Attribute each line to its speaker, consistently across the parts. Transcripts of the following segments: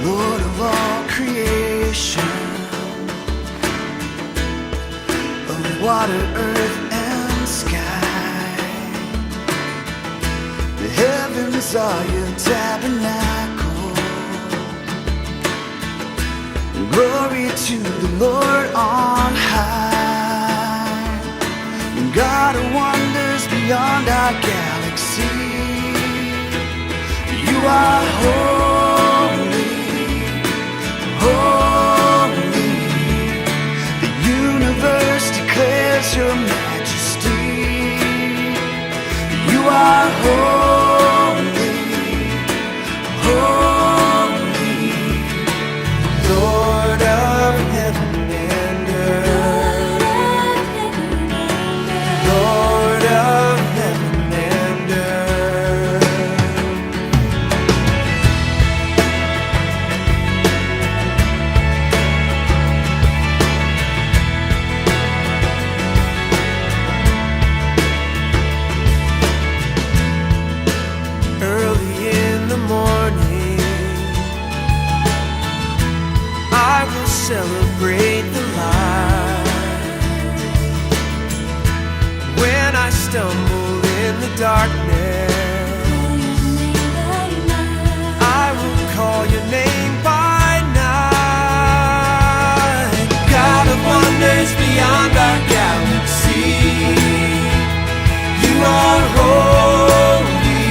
Speaker 1: Lord of all creation, of water, earth, and sky. The heavens are your tabernacle. Glory to the Lord on high. God of wonders beyond our galaxy, you are holy. Holy, the universe declares your majesty. You are holy, holy, Lord of heaven and earth, Lord of heaven and earth. Early in the morning, I will celebrate the light. When I stumble in the darkness, I will call your name by night. God of wonders beyond our galaxy, you are holy,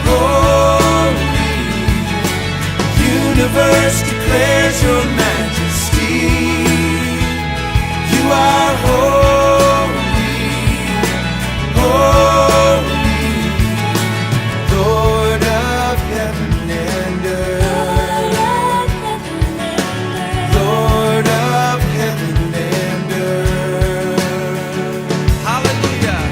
Speaker 1: holy. Universe declares your majesty. You are holy, holy, Lord of heaven and earth, Lord of heaven and earth. Hallelujah,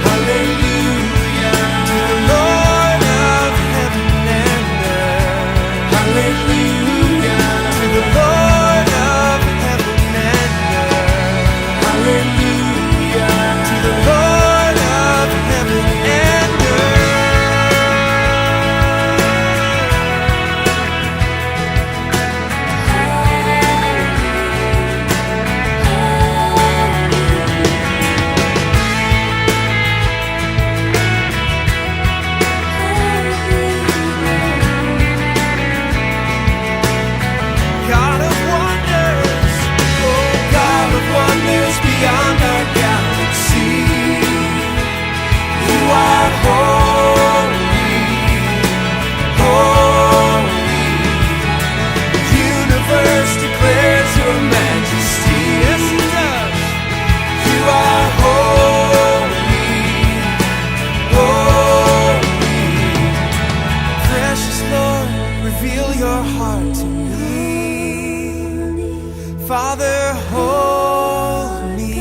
Speaker 1: hallelujah to the Lord of heaven and earth. Hallelujah to the Lord of heaven and earth. Hallelujah to the Lord of heaven and God of wonders, oh God of wonders beyond our galaxy, you are holy, holy. Universe declares your majesty. Yes, it does. You are holy, holy. Precious Lord, reveal your heart to me. Father, hold me,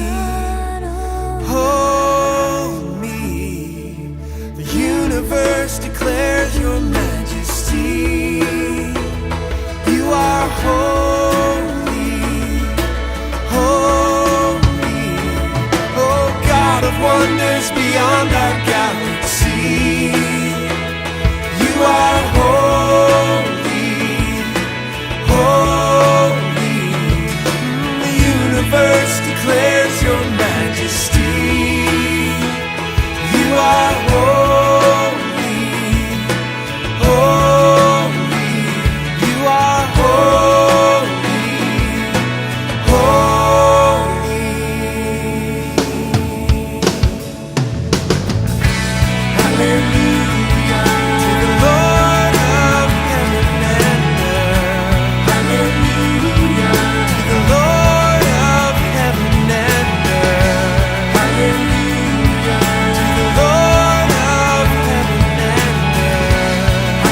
Speaker 1: hold me. The universe declares your majesty. You are holy, holy. Oh God of wonders beyond our galaxy, you are holy, holy. The universe declares your majesty. You are holy, holy. You are holy, holy. Hallelujah to the Lord of heaven and earth. Hallelujah to the Lord of heaven and earth. Hallelujah to the Lord of heaven and earth.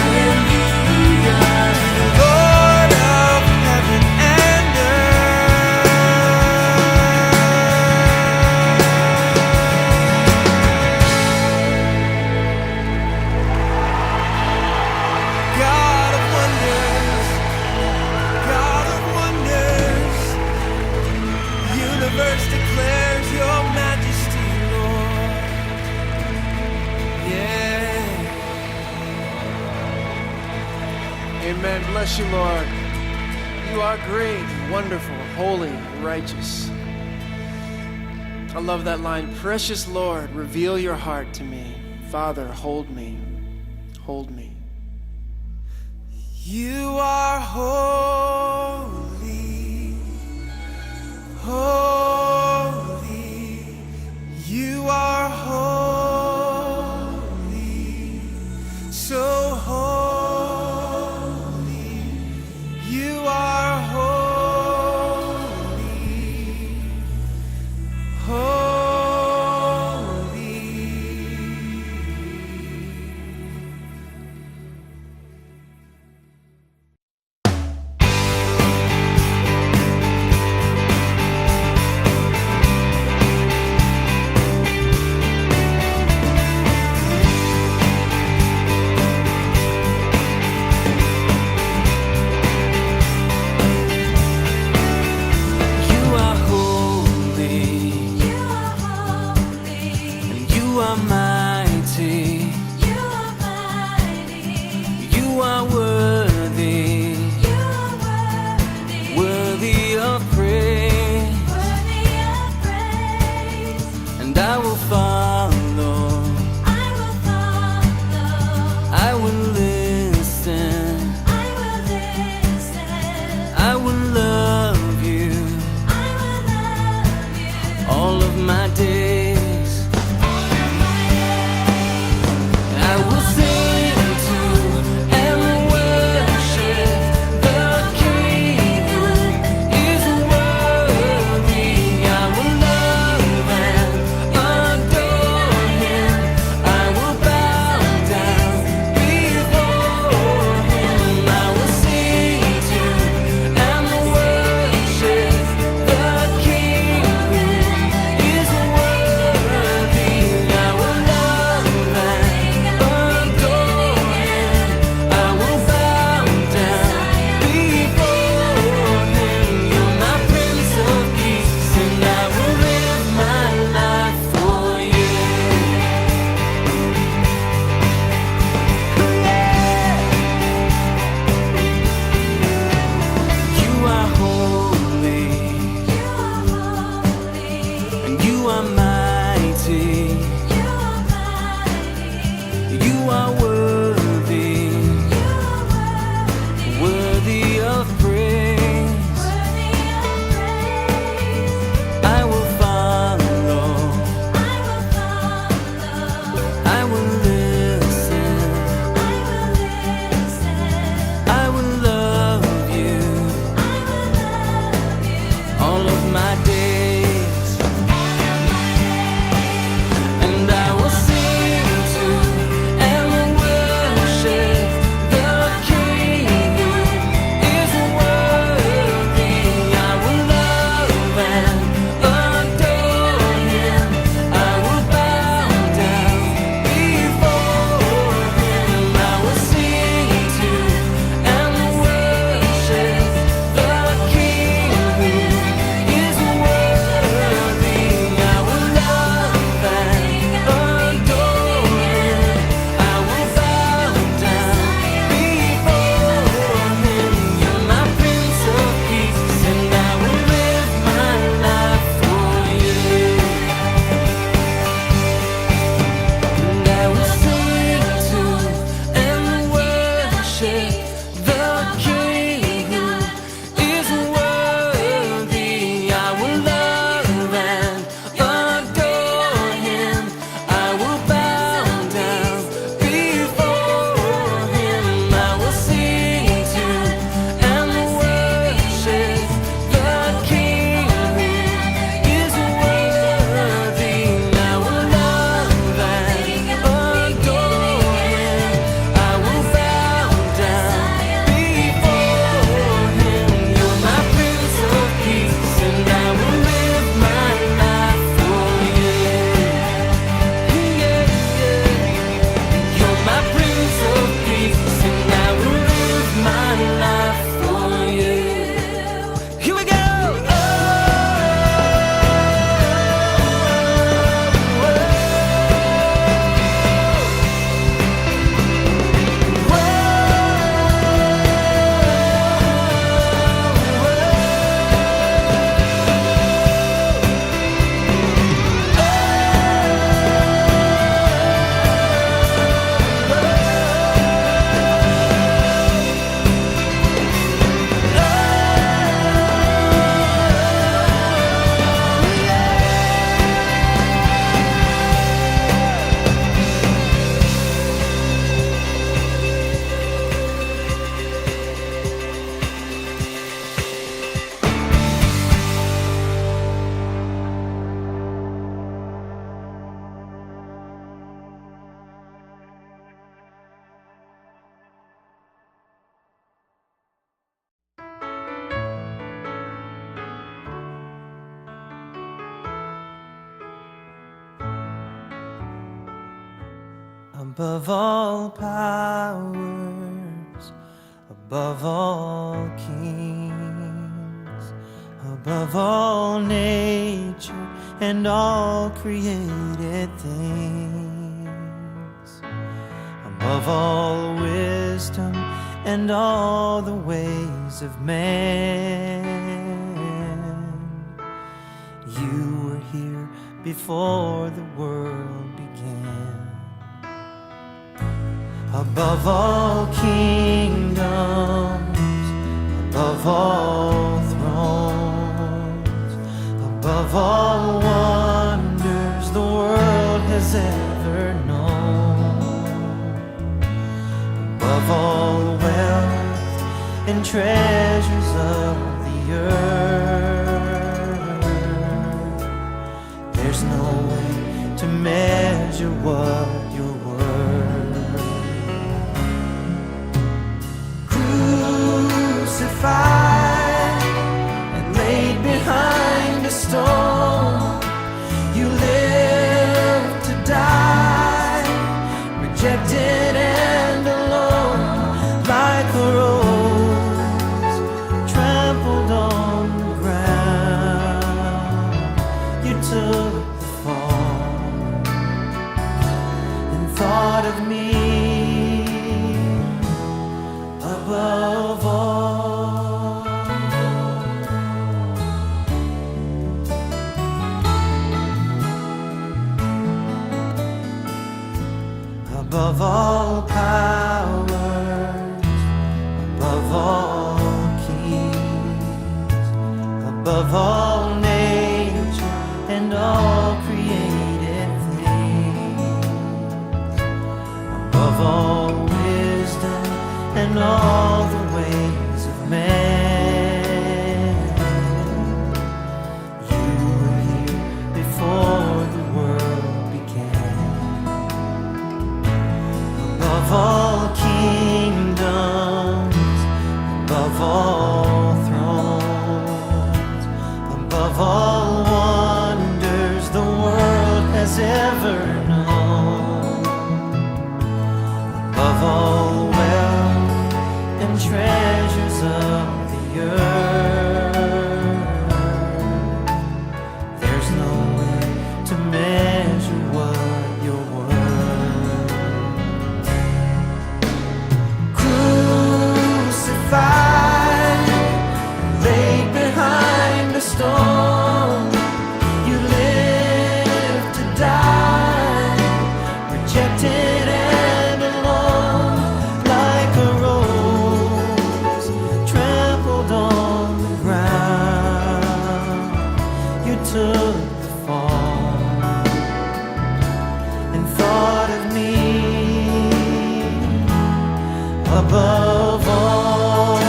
Speaker 1: Amen. Bless you, Lord. You are great, wonderful, holy, righteous. I love that line. Precious Lord, reveal your heart to me. Father, hold me. Hold me. You are holy. Holy. You are holy. So holy. You are holy. Holy. You are holy.
Speaker 2: You are holy.
Speaker 1: And you are mighty.
Speaker 2: You are mighty.
Speaker 1: You are worthy.
Speaker 2: You are worthy.
Speaker 1: Worthy of praise.
Speaker 2: Worthy of praise.
Speaker 1: And I will follow.
Speaker 2: I will follow.
Speaker 1: I will listen.
Speaker 2: I will listen.
Speaker 1: I will love you
Speaker 2: I will love you.
Speaker 1: all of my days.
Speaker 2: All of my days.
Speaker 1: I will sing to and worship the King who is worthy. I will love and adore him. I will bow down before him. I will sing to and worship the King who is worthy. I will love and adore him. I will bow down before him. You're my Prince of Peace, and I will live my life for you. You are holy,
Speaker 2: You are holy.
Speaker 1: and you are mighty.
Speaker 2: You are mighty.
Speaker 1: You are worthy,
Speaker 2: You are worthy.
Speaker 1: worthy of praise.
Speaker 2: Worthy of praise.
Speaker 1: I will follow.
Speaker 2: I will follow.
Speaker 1: I will listen.
Speaker 2: I will listen.
Speaker 1: I will love you
Speaker 2: I will love you.
Speaker 1: all of my days. And I will sing to and above all powers, above all kings, above all nature and all created things, above all wisdom and all the ways of man. You were here before the world began. Above all kingdoms, above all thrones, above all wonders the world has ever known, above all wealth and treasures of the earth, there's no way to measure what you're worth. Crucified and laid behind a stone, you lived to die, rejected and alone, like a rose trampled on the ground. You took the fall and thought of me above all. Above all powers, above all kings, above all nature and all created things, above all wisdom and all the ways of man. You were here before the world began. Above all kingdoms, above all thrones, above all wonders the world has ever known, above all wealth and treasures of the earth, there's no way to measure what you're worth. Crucified, laid behind a stone, you lived to die, rejected and alone, like a rose trampled on the ground. You took the fall and thought of me above all.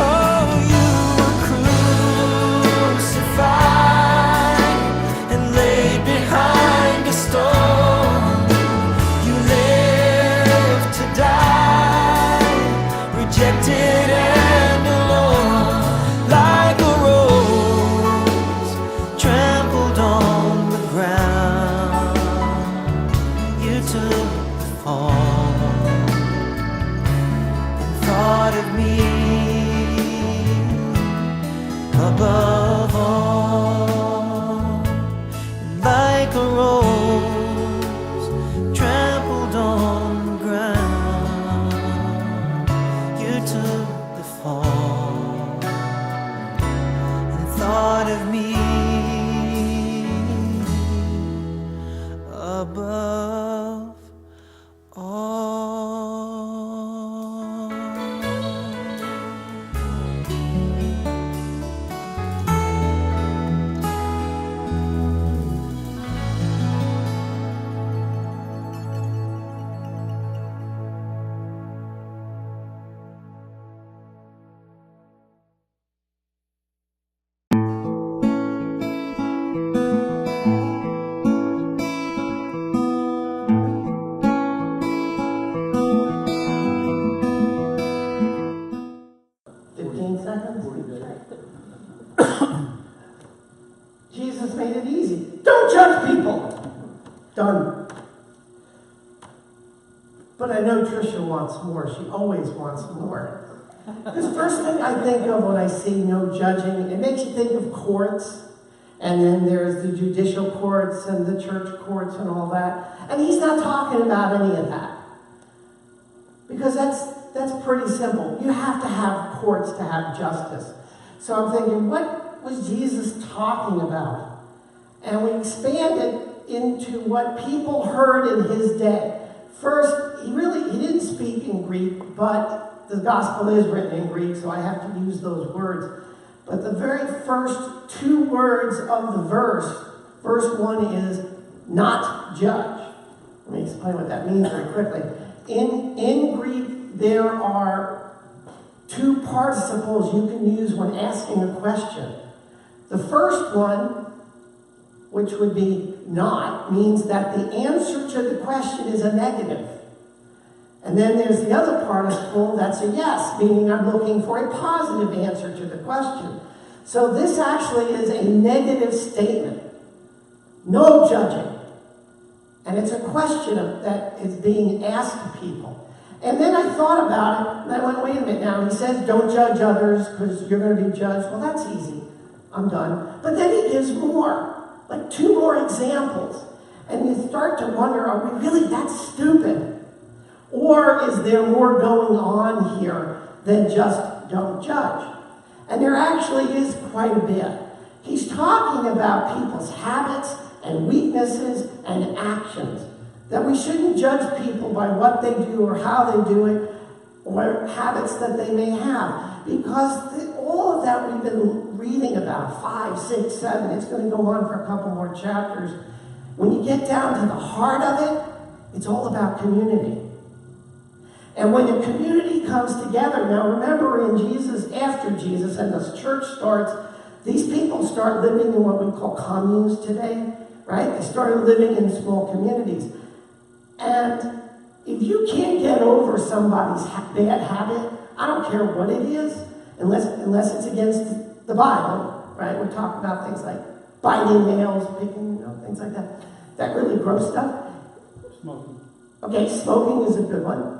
Speaker 1: Oh, you were crucified and laid behind a stone. You lived to die, rejected and alone, like a rose trampled on the ground. You took the fall, thought of me above all, like a rose trampled on the ground. You took the fall and thought of me above all.
Speaker 3: But I know Tricia wants more. She always wants more. Because first thing I think of when I see no judging, it makes you think of courts. And then there's the judicial courts and the church courts and all that. And he's not talking about any of that. Because that's pretty simple. You have to have courts to have justice. So I'm thinking, what was Jesus talking about? And we expand it into what people heard in his day. First, he didn't speak in Greek, but the gospel is written in Greek, so I have to use those words. But the very first two words of the verse 1 is not judge. Let me explain what that means very quickly. In Greek, there are two participles you can use when asking a question. The first one, which would be not, means that the answer to the question is a negative. And then there's the other participle that's a yes, meaning I'm looking for a positive answer to the question. So this actually is a negative statement. No judging. And it's a question that is being asked to people. And then I thought about it, and I went, wait a minute now. He says, don't judge others because you're going to be judged. Well, that's easy. I'm done. But then he gives more, like 2 more examples. And you start to wonder, are we really that stupid? Or is there more going on here than just don't judge? And there actually is quite a bit. He's talking about people's habits and weaknesses and actions. That we shouldn't judge people by what they do or how they do it or habits that they may have. Because all of that we've been reading about, 5, 6, 7, it's going to go on for a couple more chapters. When you get down to the heart of it, it's all about community. And when the community comes together, now remember after Jesus and the church starts, these people start living in what we call communes today, right? They started living in small communities. And if you can't get over somebody's bad habit, I don't care what it is, unless it's against the Bible, right? We're talking about things like biting nails, picking, things like that. That really gross stuff.
Speaker 4: Smoking.
Speaker 3: Okay, smoking is a good one.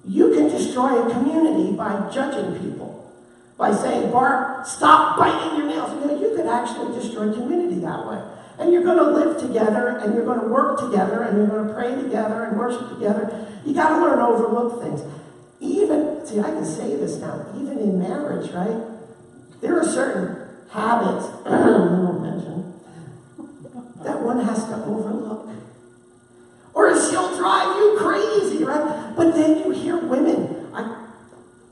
Speaker 3: You can destroy a community by judging people. By saying, Barb, stop biting your nails. You could actually destroy a community that way. And you're going to live together, and you're going to work together, and you're going to pray together and worship together. You got to learn to overlook things. I can say this now, even in marriage, right? There are certain habits, we won't mention, that one has to overlook. Or she'll drive you crazy, right? But then you hear women.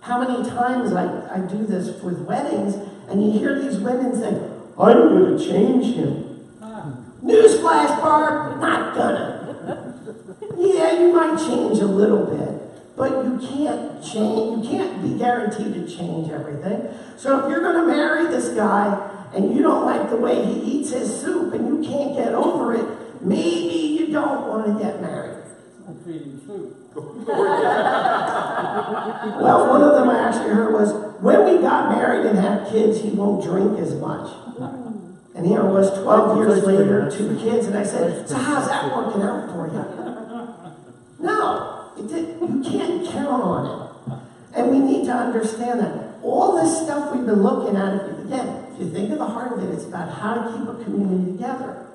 Speaker 3: How many times I do this with weddings, and you hear these women say, I'm going to change him. Newsflash, Barb, not gonna. Yeah, you might change a little bit, but you can't change. You can't be guaranteed to change everything. So if you're going to marry this guy and you don't like the way he eats his soup and you can't get over it, maybe you don't want to get married.
Speaker 4: I'm feeding food.
Speaker 3: Well, one of them I actually heard was, when we got married and had kids, he won't drink as much. And here it was 12 years later, 2 kids, and I said, so how's that working out for you? No, you can't count on it. And we need to understand that. All this stuff we've been looking at, if you think of the heart of it, it's about how to keep a community together.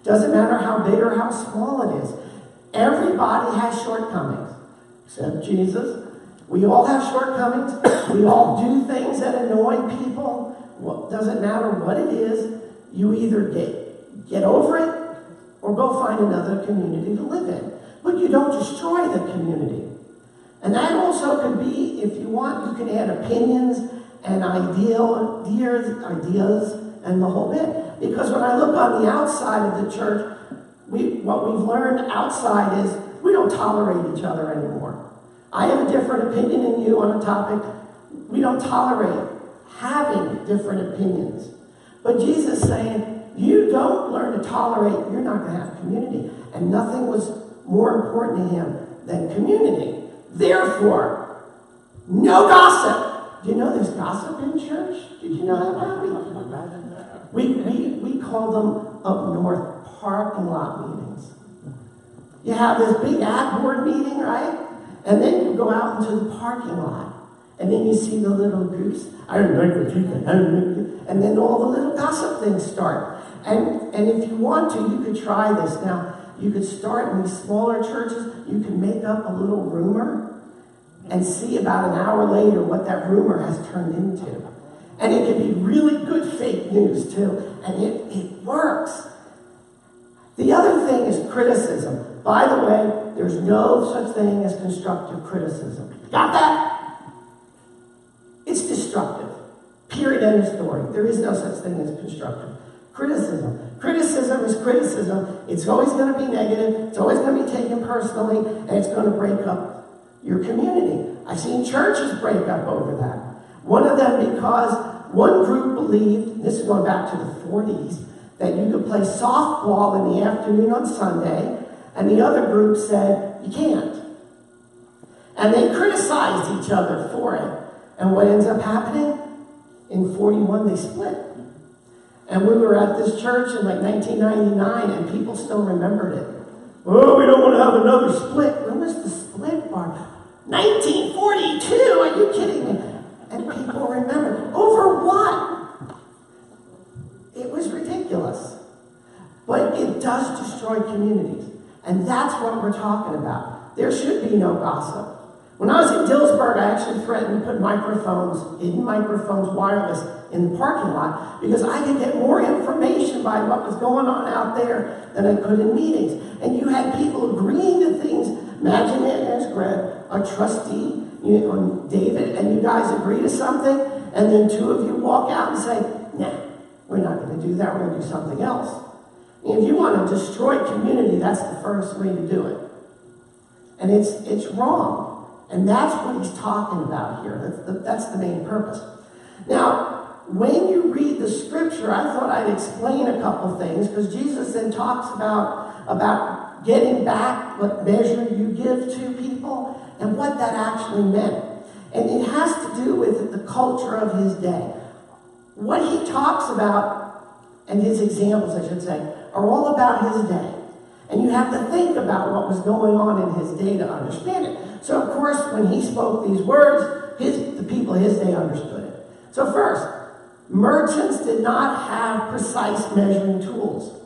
Speaker 3: Doesn't matter how big or how small it is. Everybody has shortcomings, except Jesus. We all have shortcomings. We all do things that annoy people. Well, doesn't matter what it is. You either get over it or go find another community to live in. But you don't destroy the community. And that also could be, if you want, you can add opinions and ideas and the whole bit. Because when I look on the outside of the church, what we've learned outside is we don't tolerate each other anymore. I have a different opinion than you on a topic. We don't tolerate having different opinions. But Jesus saying, you don't learn to tolerate, you're not going to have community. And nothing was more important to him than community. Therefore, no gossip. Do you know there's gossip in church? Did you know that, Bobby? We call them up north parking lot meetings. You have this big ad board meeting, right? And then you go out into the parking lot. And then you see the little groups. I don't like what you think. I don't like it. And then all the little gossip things start. And if you want to, you could try this. Now, you could start in these smaller churches. You can make up a little rumor and see about an hour later what that rumor has turned into. And it can be really good fake news, too. And it works. The other thing is criticism. By the way, there's no such thing as constructive criticism. Got that? It's destructive. Period. End of story. There is no such thing as constructive criticism. Criticism is criticism. It's always going to be negative. It's always going to be taken personally, and it's going to break up your community. I've seen churches break up over that. One of them because one group believed, this is going back to the 40s, that you could play softball in the afternoon on Sunday, and the other group said, you can't. And they criticized each other for it. And what ends up happening? In 41, they split. And we were at this church in like 1999, and people still remembered it. Oh, we don't want to have another split. When was the split, Barb? 1942, are you kidding me? And people remember. Over what? It was ridiculous. But it does destroy communities. And that's what we're talking about. There should be no gossip. When I was in Dillsburg, I actually threatened to put hidden microphones, wireless, in the parking lot because I could get more information by what was going on out there than I could in meetings. And you had people agreeing to things. Imagine it as Greg, a trustee, David, and you guys agree to something, and then two of you walk out and say, nah, we're not going to do that, we're going to do something else. And if you want to destroy community, that's the first way to do it. And it's wrong. And that's what he's talking about here. That's the main purpose. Now, when you read the scripture, I thought I'd explain a couple things, because Jesus then talks about getting back what measure you give to people and what that actually meant. And it has to do with the culture of his day. What he talks about, and his examples, I should say, are all about his day. And you have to think about what was going on in his day to understand it. So, of course, when he spoke these words, the people of his day understood it. So first, merchants did not have precise measuring tools.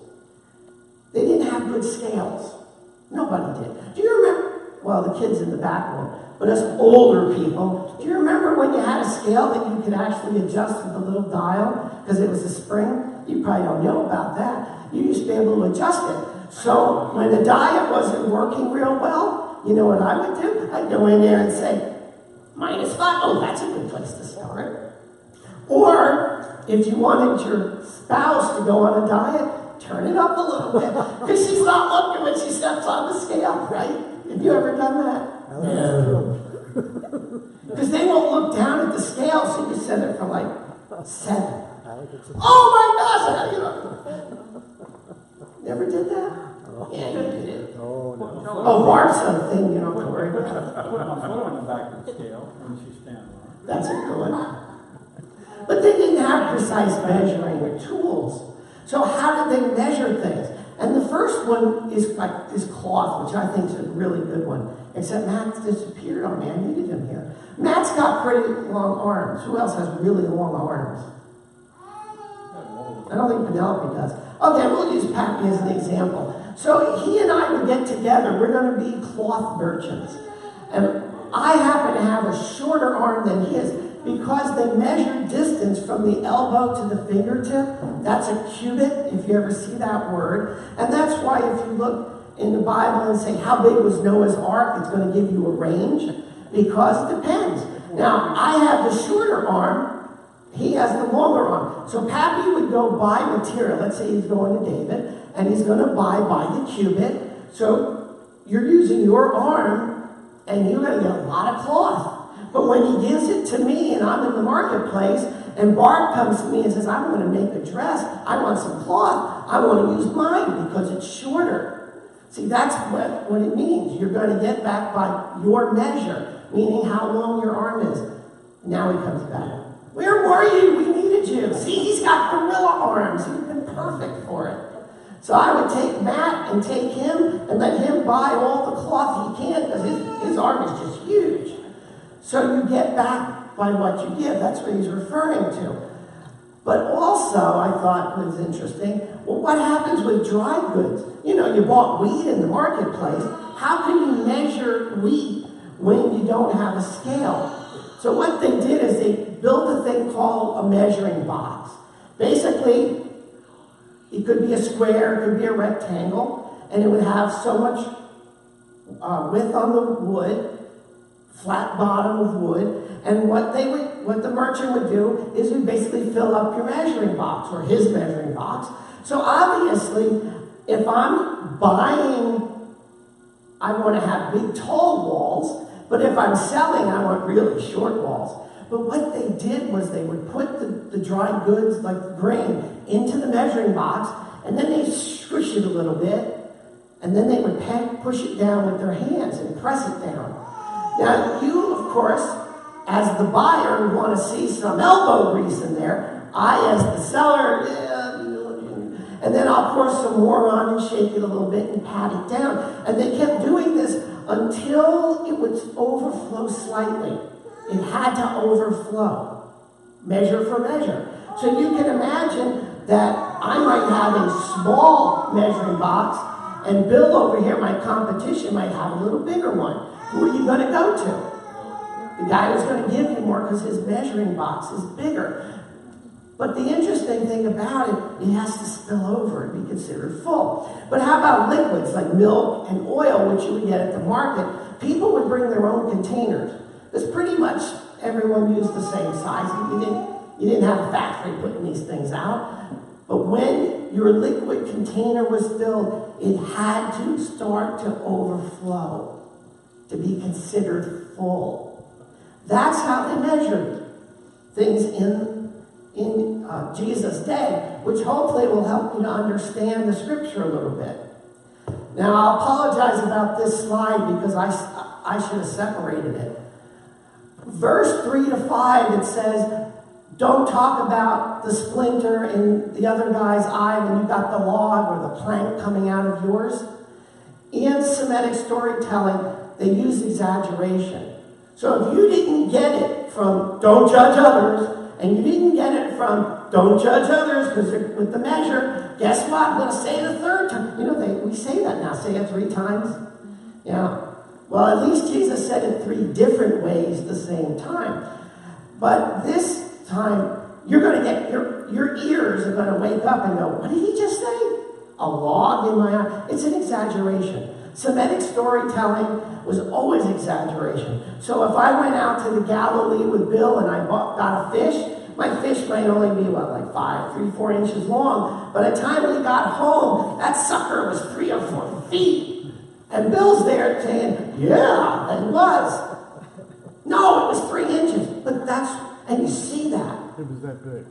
Speaker 3: They didn't have good scales. Nobody did. Do you remember? Well, the kids in the back room, but us older people, do you remember when you had a scale that you could actually adjust with a little dial because it was a spring? You probably don't know about that. You used to be able to adjust it. So when the diet wasn't working real well, you know what I would do? I'd go in there and say, -5. Oh, that's a good place to start. Or if you wanted your spouse to go on a diet, turn it up a little bit. Because she's not looking when she steps on the scale, right? Have you ever done that? No. Because they won't look down at the scale, so you set it for like 7. Oh my gosh! Never did that? Yeah, you did it. Oh, Barb's something you don't have to worry about.
Speaker 4: Put my foot on the back of the scale when she stands on it.
Speaker 3: That's a good one. But they didn't have precise measuring tools. So how did they measure things? And the first one is cloth, which I think is a really good one. Except Matt's disappeared on me. I needed him here. Matt's got pretty long arms. Who else has really long arms? I don't think Penelope does. Okay, we'll use Pappy as an example. So he and I would get together. We're going to be cloth merchants. And I happen to have a shorter arm than his because they measure distance from the elbow to the fingertip. That's a cubit, if you ever see that word. And that's why if you look in the Bible and say, how big was Noah's Ark? It's going to give you a range because it depends. Now, I have the shorter arm. He has the longer arm. So Pappy would go buy material. Let's say he's going to David, and he's going to buy by the cubit. So you're using your arm, and you're going to get a lot of cloth. But when he gives it to me, and I'm in the marketplace, and Barb comes to me and says, I'm going to make a dress. I want some cloth. I want to use mine because it's shorter. See, that's what it means. You're going to get back by your measure, meaning how long your arm is. Now he comes back. Where were you? We needed you. See, he's got gorilla arms. He's been perfect for it. So I would take Matt and take him and let him buy all the cloth he can because his arm is just huge. So you get back by what you give. That's what he's referring to. But also, I thought was interesting, well, what happens with dry goods? You know, you bought wheat in the marketplace. How can you measure wheat when you don't have a scale? So what they did is they built a thing called a measuring box. Basically, it could be a square, it could be a rectangle, and it would have so much width on the wood, flat bottom of wood, and what the merchant would do is would basically fill up your measuring box or his measuring box. So obviously, if I'm buying, I want to have big tall walls, but if I'm selling, I want really short walls. But what they did was they would put the dry goods, like the grain, into the measuring box, and then they squish it a little bit, and then they would push it down with their hands and press it down. Now, you, of course, as the buyer, want to see some elbow grease in there. I, as the seller, and then I'll pour some more on and shake it a little bit and pat it down. And they kept doing this until it would overflow slightly. It had to overflow, measure for measure. So you can imagine that I might have a small measuring box, and Bill over here, my competition, might have a little bigger one. Who are you going to go to? The guy who's going to give you more because his measuring box is bigger. But the interesting thing about it, it has to spill over and be considered full. But how about liquids like milk and oil, which you would get at the market? People would bring their own containers. Because pretty much everyone used the same size. You didn't have a factory putting these things out. But when your liquid container was filled, it had to start to overflow to be considered full. That's how they measured things in Jesus' day, which hopefully will help you to understand the scripture a little bit. Now, I'll apologize about this slide because I should have separated it. Verse 3 to 5, it says, don't talk about the splinter in the other guy's eye when you got the log or the plank coming out of yours. In Semitic storytelling, they use exaggeration. So if you didn't get it from don't judge others, and you didn't get it from don't judge others because with the measure, guess what? I'm going to say it a third time. You know, we say that now. Say it 3 times. Yeah. Well, at least Jesus said it 3 different ways the same time. But this time, you're going to get, your ears are going to wake up and go, what did he just say? A log in my eye. It's an exaggeration. Semitic storytelling was always exaggeration. So if I went out to the Galilee with Bill and I got a fish, my fish might only be, like 3-4 inches long. By the time we got home, that sucker was 3 or 4 feet. And Bill's there saying, yeah, it was. No, it was 3 inches. But and you see that.
Speaker 5: It was that big.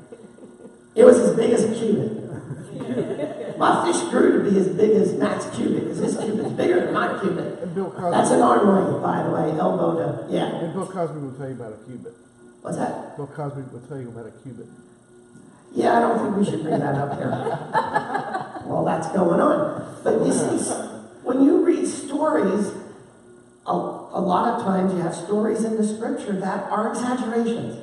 Speaker 3: It was as big as a cubit. My fish grew to be as big as Matt's cubit, because his cubit's bigger than my cubit.
Speaker 5: And Bill Cosby.
Speaker 3: That's an arm length, by the way, elbow to, yeah.
Speaker 5: And Bill Cosby will tell you about a cubit.
Speaker 3: What's that?
Speaker 5: Bill Cosby will tell you about a cubit.
Speaker 3: Yeah, I don't think we should bring that up here. Well, that's going on. But you see, when you read stories, a lot of times you have stories in the scripture that are exaggerations.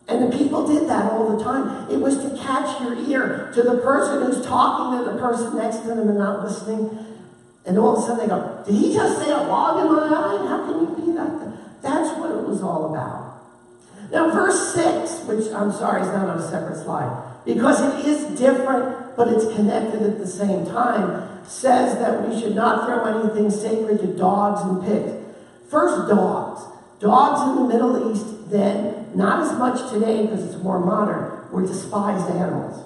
Speaker 3: And the people did that all the time. It was to catch your ear, to the person who's talking to the person next to them and not listening. And all of a sudden they go, did he just say a log in my eye? How can you be that? That's what it was all about. Now, verse 6, which I'm sorry is not on a separate slide, because it is different, but it's connected at the same time, says that we should not throw anything sacred to dogs and pigs. First, dogs. Dogs in the Middle East then, not as much today because it's more modern, were despised animals.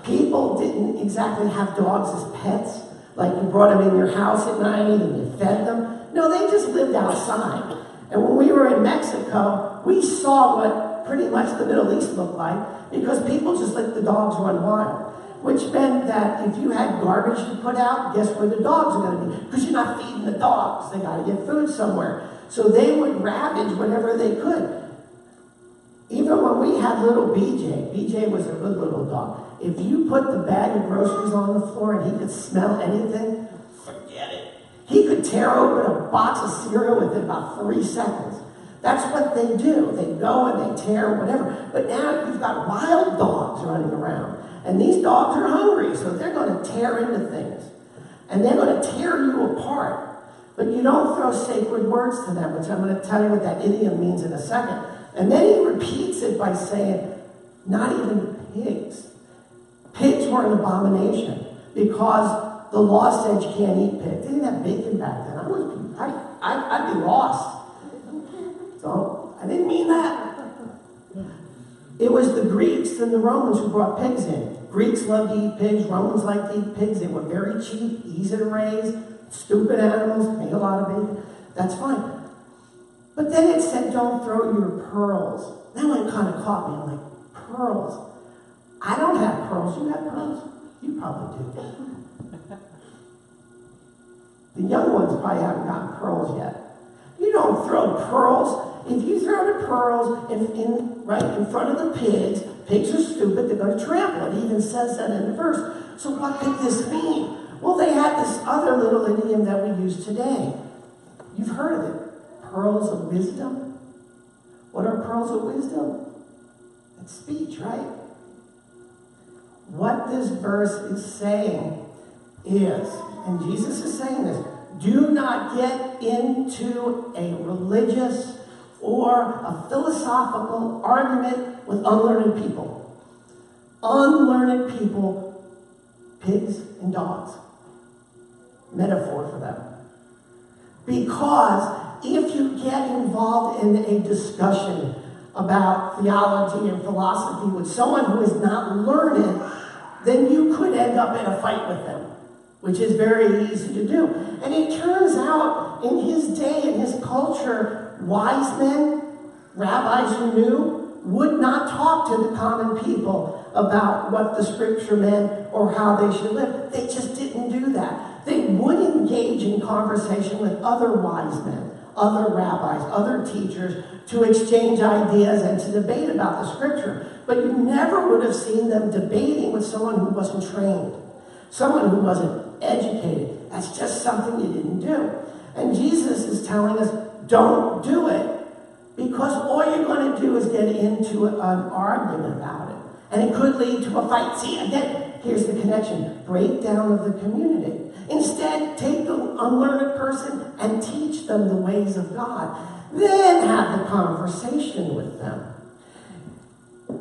Speaker 3: People didn't exactly have dogs as pets, like you brought them in your house at night and you fed them. No, they just lived outside. And when we were in Mexico, we saw what pretty much the Middle East looked like because people just let the dogs run wild. Which meant that if you had garbage to put out, guess where the dogs are going to be? Because you're not feeding the dogs. They got to get food somewhere. So they would ravage whatever they could. Even when we had little BJ. BJ was a good little dog. If you put the bag of groceries on the floor and he could smell anything, forget it. He could tear open a box of cereal within about 3 seconds. That's what they do. They go and they tear whatever. But now you've got wild dogs running around. And these dogs are hungry, so they're going to tear into things. And they're going to tear you apart. But you don't throw sacred words to them, which I'm going to tell you what that idiom means in a second. And then he repeats it by saying, not even pigs. Pigs were an abomination because the law said you can't eat pigs. They didn't have bacon back then. I'd be lost. So I didn't mean that. It was the Greeks and the Romans who brought pigs in. Greeks loved to eat pigs. Romans liked to eat pigs. They were very cheap, easy to raise, stupid animals, make a lot of bacon. That's fine. But then it said, don't throw your pearls. That one kind of caught me. I'm like, pearls? I don't have pearls. You have pearls? You probably do. The young ones probably haven't gotten pearls yet. You don't throw pearls. If you throw the pearls right in front of the pigs, pigs are stupid, they're going to trample it. It even says that in the verse. So what could this mean? Well, they had this other little idiom that we use today. You've heard of it. Pearls of wisdom. What are pearls of wisdom? It's speech, right? What this verse is saying is, and Jesus is saying this, do not get into a religious or a philosophical argument with unlearned people. Unlearned people, pigs and dogs. Metaphor for them. Because if you get involved in a discussion about theology and philosophy with someone who is not learned, then you could end up in a fight with them, which is very easy to do. And it turns out in his day, in his culture, wise men, rabbis who knew, would not talk to the common people about what the scripture meant or how they should live. They just didn't do that. They would engage in conversation with other wise men, other rabbis, other teachers, to exchange ideas and to debate about the scripture. But you never would have seen them debating with someone who wasn't trained, someone who wasn't educated. That's just something you didn't do. And Jesus is telling us, don't do it, because all you're going to do is get into an argument about it. And it could lead to a fight. See, again, here's the connection. Breakdown of the community. Instead, take the unlearned person and teach them the ways of God. Then have the conversation with them.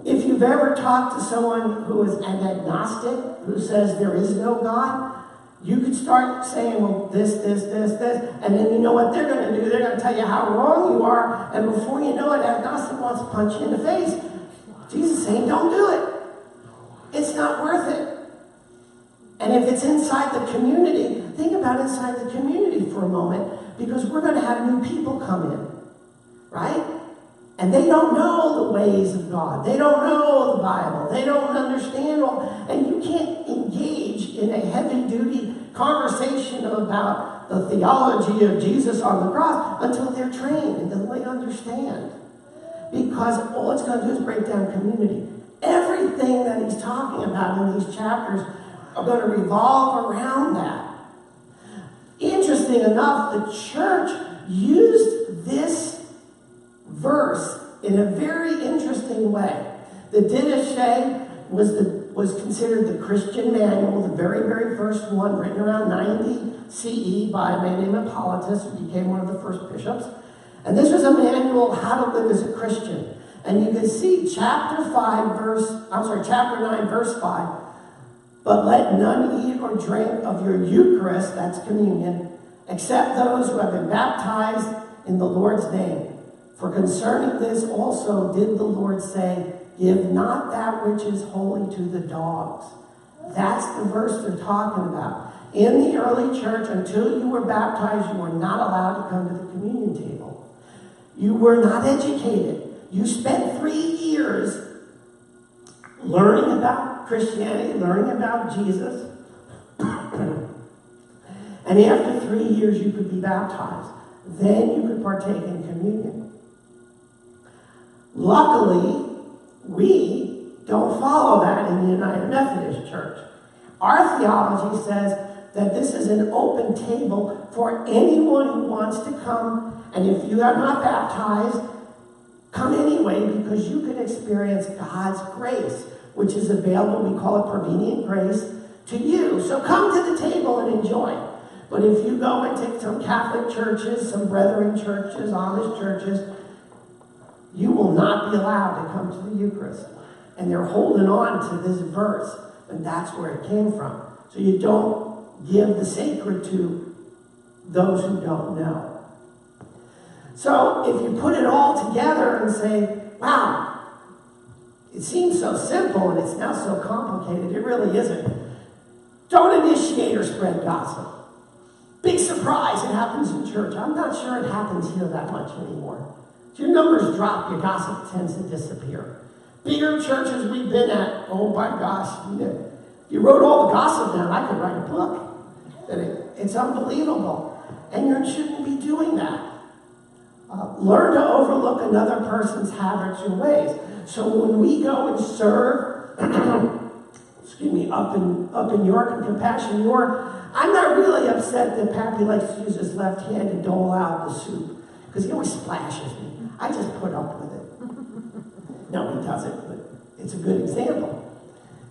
Speaker 3: If you've ever talked to someone who is an agnostic, who says there is no God, you could start saying, well, this, and then you know what they're going to do. They're going to tell you how wrong you are, and before you know it, agnostic wants to punch you in the face. Jesus is saying, don't do it. It's not worth it. And if it's inside the community, think about inside the community for a moment, because we're going to have new people come in, right? And they don't know the ways of God. They don't know the Bible. They don't understand all. And you can't engage in a heavy-duty conversation about the theology of Jesus on the cross until they're trained, until they understand. Because all it's going to do is break down community. Everything that he's talking about in these chapters are going to revolve around that. Interesting enough, the church used this verse in a very interesting way. The Didache was considered the Christian manual, the very, very first one, written around 90 CE by a man named Hippolytus, who became one of the first bishops. And this was a manual how to live as a Christian. And you can see chapter 9, verse 5. But let none eat or drink of your Eucharist, that's communion, except those who have been baptized in the Lord's name. For concerning this also did the Lord say, give not that which is holy to the dogs. That's the verse they're talking about. In the early church, until you were baptized, you were not allowed to come to the communion table. You were not educated. You spent 3 years learning about Christianity, learning about Jesus. And after 3 years, you could be baptized. Then you could partake in communion. Luckily, We don't follow that in the United Methodist Church. Our theology says that this is an open table for anyone who wants to come, and if you are not baptized, come anyway, because you can experience God's grace, which is available, we call it prevenient grace, to you. So come to the table and enjoy. But if you go and take some Catholic churches, some Brethren churches, Amish churches, you will not be allowed to come to the Eucharist. And they're holding on to this verse, and that's where it came from. So you don't give the sacred to those who don't know. So if you put it all together and say, wow, it seems so simple and it's now so complicated, it really isn't. Don't initiate or spread gossip. Big surprise, it happens in church. I'm not sure it happens here that much anymore. If your numbers drop, your gossip tends to disappear. Bigger churches we've been at, oh my gosh, if you wrote all the gossip down, I could write a book. It's unbelievable. And you shouldn't be doing that. Learn to overlook another person's habits or ways. So when we go and serve, excuse me, up in York and Compassion York, I'm not really upset that Pappy likes to use his left hand to dole out the soup, because he always splashes me. I just put up with it. No, he doesn't, but it's a good example.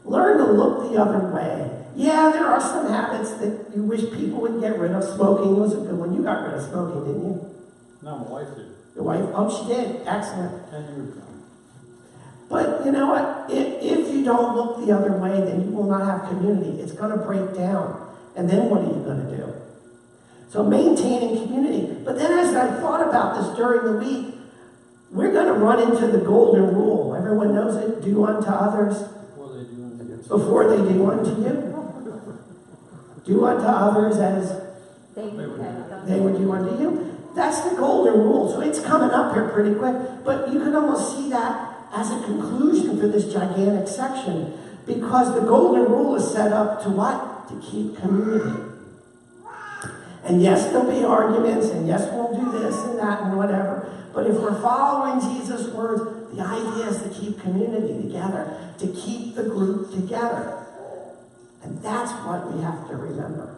Speaker 3: Learn to look the other way. Yeah, there are some habits that you wish people would get rid of. Smoking was a good one. You got rid of smoking, didn't you?
Speaker 4: No, my wife did.
Speaker 3: Your wife? Oh, she did. Excellent.
Speaker 4: 10 years ago.
Speaker 3: But you know what? If you don't look the other way, then you will not have community. It's going to break down. And then what are you going to do? So maintaining community. But then as I thought about this during the week, we're going to run into the golden rule. Everyone knows it. Do unto others before they do unto you. Do unto others as they would do unto you. That's the golden rule. So it's coming up here pretty quick. But you can almost see that as a conclusion for this gigantic section, because the golden rule is set up to what? To keep community. And yes, there'll be arguments, and yes, we'll do this and that and whatever. But if we're following Jesus' words, the idea is to keep community together, to keep the group together. And that's what we have to remember.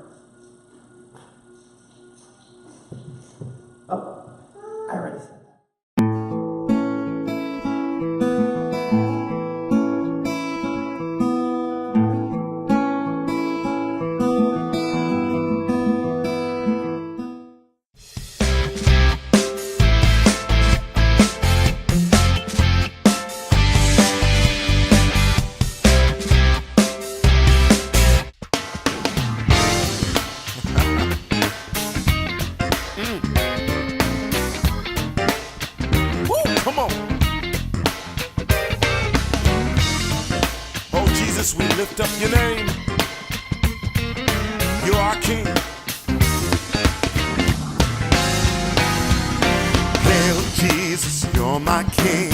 Speaker 3: Oh, I already said that.
Speaker 6: Come on. Oh, Jesus, we lift up your name. You're our King. Hail, Jesus, you're my King.